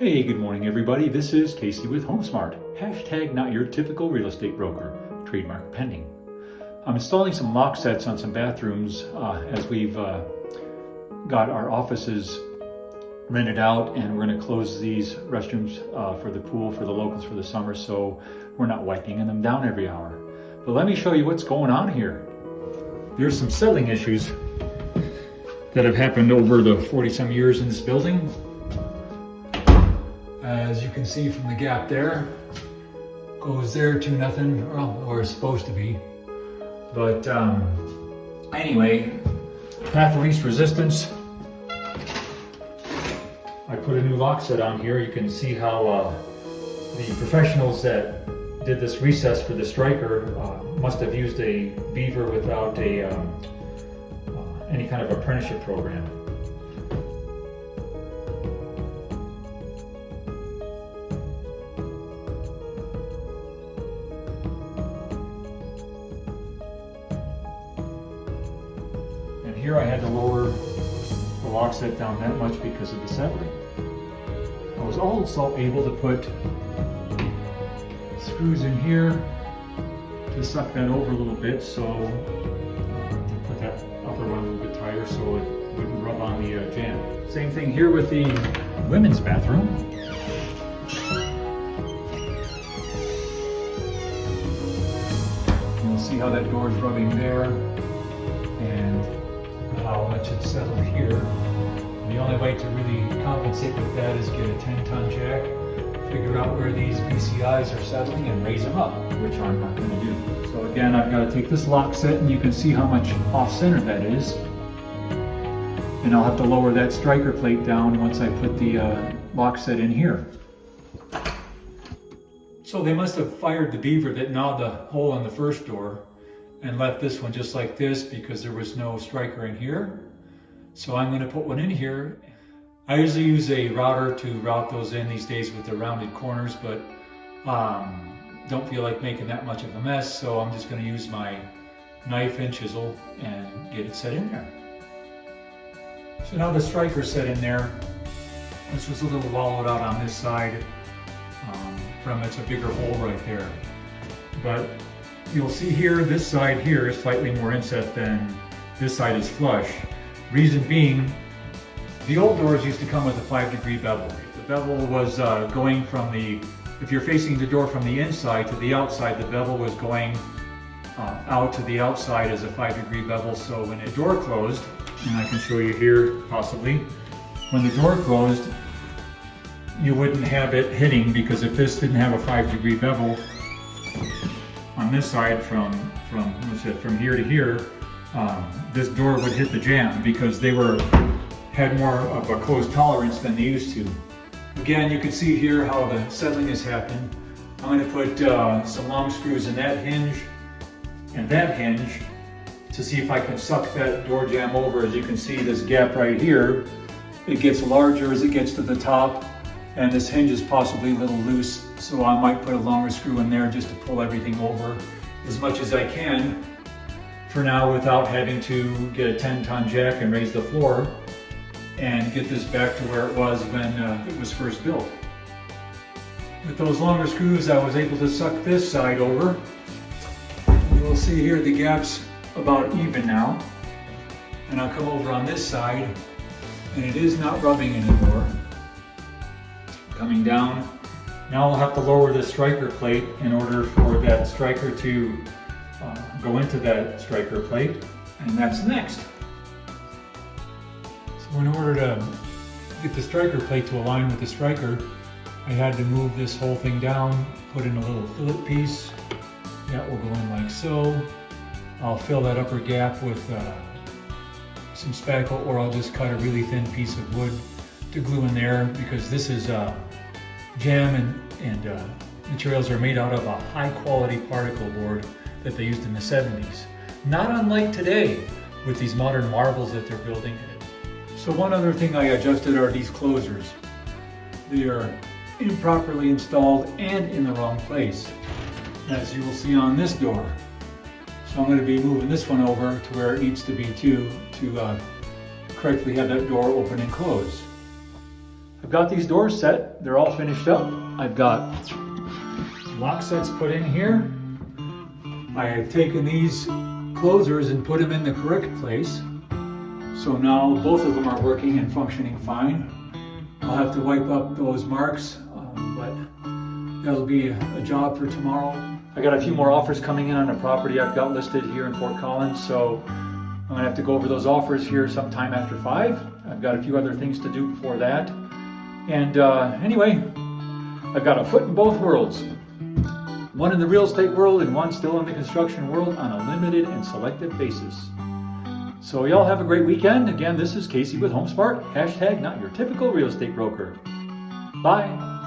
Hey, good morning everybody. This is Casey with HomeSmart. Hashtag not your typical real estate broker. Trademark pending. I'm installing some lock sets on some bathrooms as we've got our offices rented out, and we're going to close these restrooms for the pool for the locals for the summer, so we're not wiping them down every hour. But let me show you what's going on here. There's some settling issues that have happened over the 40-some years in this building. As you can see from the gap there, goes there to nothing, or it's supposed to be. But anyway, path of least resistance. I put a new lock set on here. You can see how the professionals that did this recess for the striker must have used a beaver without any kind of apprenticeship program. And here I had to lower the lock set down that much because of the settling. I was also able to put screws in here to suck that over a little bit, so put that upper one a little bit tighter so it wouldn't rub on the jam. Same thing here with the women's bathroom. You'll see how that door is rubbing there and how much it's settled here. The only way to really compensate with that is get a 10-ton jack, figure out where these BCIs are settling and raise them up, which I'm not going to do. So again, I've got to take this lock set, and you can see how much off-center that is. And I'll have to lower that striker plate down once I put the lock set in here. So they must have fired the beaver that gnawed the hole in the first door and left this one just like this because there was no striker in here. So I'm going to put one in here. I usually use a router to route those in these days with the rounded corners, but don't feel like making that much of a mess, so I'm just going to use my knife and chisel and get it set in there. So now the striker's set in there. This was a little wallowed out on this side from it's a bigger hole right there. But you'll see here, this side here is slightly more inset than this side is flush. Reason being, the old doors used to come with a 5-degree bevel. The bevel was going from if you're facing the door from the inside to the outside, the bevel was going out to the outside as a 5-degree bevel. So when the door closed, and I can show you here possibly, when the door closed, you wouldn't have it hitting, because if this didn't have a 5-degree bevel on this side from here to here, this door would hit the jam because they had more of a closed tolerance than they used to. Again, you can see here how the settling has happened. I'm going to put some long screws in that hinge and that hinge to see if I can suck that door jamb over. As you can see, this gap right here, it gets larger as it gets to the top, and this hinge is possibly a little loose, so I might put a longer screw in there just to pull everything over as much as I can for now without having to get a 10-ton jack and raise the floor and get this back to where it was when it was first built. With those longer screws, I was able to suck this side over. You will see here the gap's about even now. And I'll come over on this side, and it is not rubbing anymore. Coming down. Now I'll have to lower the striker plate in order for that striker to go into that striker plate, and that's next. So in order to get the striker plate to align with the striker, I had to move this whole thing down, put in a little fillet piece. That will go in like so. I'll fill that upper gap with some spackle, or I'll just cut a really thin piece of wood to glue in there, because this is jam and materials are made out of a high quality particle board that they used in the 70s. Not unlike today with these modern marvels that they're building. So one other thing I adjusted are these closers. They are improperly installed and in the wrong place, as you will see on this door. So I'm going to be moving this one over to where it needs to be too, to correctly have that door open and close. I've got these doors set. They're all finished up. I've got lock sets put in here. I have taken these closers and put them in the correct place. So now both of them are working and functioning fine. I'll have to wipe up those marks, but that'll be a job for tomorrow. I got a few more offers coming in on a property I've got listed here in Fort Collins, so I'm gonna have to go over those offers here sometime after 5. I've got a few other things to do before that. And anyway, I've got a foot in both worlds. One in the real estate world and one still in the construction world on a limited and selective basis. So y'all have a great weekend. Again, this is Casey with HomeSmart. # not your typical real estate broker. Bye.